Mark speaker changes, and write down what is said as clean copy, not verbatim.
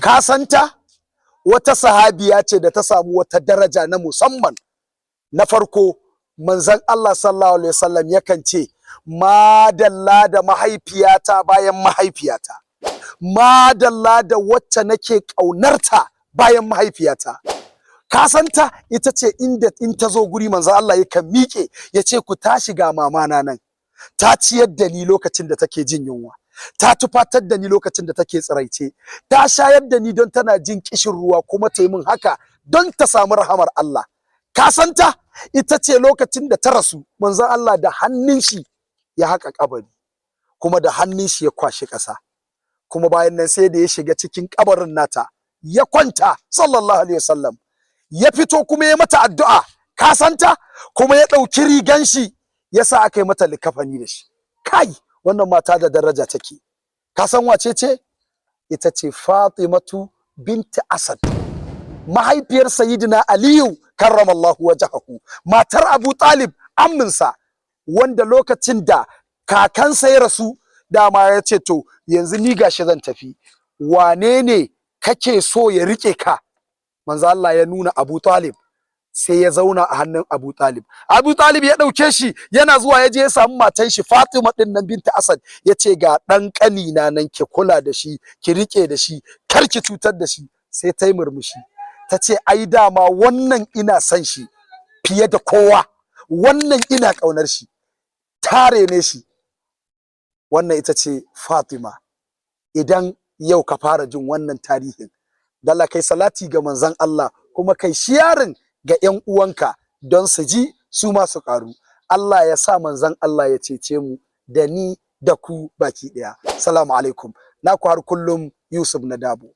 Speaker 1: ka santa wata sahabiya ce da ta samu wata daraja na musamman. Na farko manzon Allah sallallahu alaihi wasallam yakan ce madalla da mahaifiyata bayan mahaifiyata, madalla da wacce nake ƙaunarta bayan mahaifiyata. Ka santa ita ce inda in ta zo guri manzon Allah yakan miƙe ya ce ku tashi ga mamana nan, ta ciyar da ni lokacin da take jin yunwa, ta tufatar da ni lokacin da take tsiraice, ta shayar da ni don tana jin kishin ruwa kuma ta yi min haka don ta samu rahamar Allah. Ka santa ita ce lokacin da ta rasu manzon Allah da hannun shi ya haƙa kabari kuma da hannun shi ya kwashi ƙasa, kuma bayan nan sai da ya shiga cikin kabarin nata ya kwanta sallallahu alaihi wasallam, ya fito kuma ya mata addu'a. Ka santa kuma ya ɗauki rigan shi ya sa aka yi mata likafani da shi. Kai wannan mata da daraja take. Ka san wace ce? Ita ce Fatimatu binti Asad, mahaifiyar Sayyidina Aliyu karramallahu wajhahu, matar Abu Talib amminsa, wanda lokacin da kakansa ya rasu dama ya ce to yanzu ni gashi zan tafi, wane ne kake so ya rike ka? Manzo Allah ya nuna Abu Talib, sai ya zauna a hannun Abu Talib. Abu Talib ya ɗauke shi yana zuwa ya je ya samu matan shi Fatima ɗin nan binta Asad, ya ce ga ɗan ƙanina nan ki kula da shi, ki riƙe da shi, kar ki cutar da shi. Sai ta yi murmushi ta ce ai dama wannan ina son shi fiye da kowa, wannan ina ƙaunar shi, tare ne shi. Wannan ita ce Fatima. Idan yau ka fara jin wannan tarihin, dalla kai salati ga manzon Allah kuma kai shiyarin ga 'yan uwanka don su ji su ma su ƙaru. Allah ya sa manzon Allah ya cece mu da ni da ku baki ɗaya. Assalamu alaikum. Naku har kullum Yusuf Nadabo.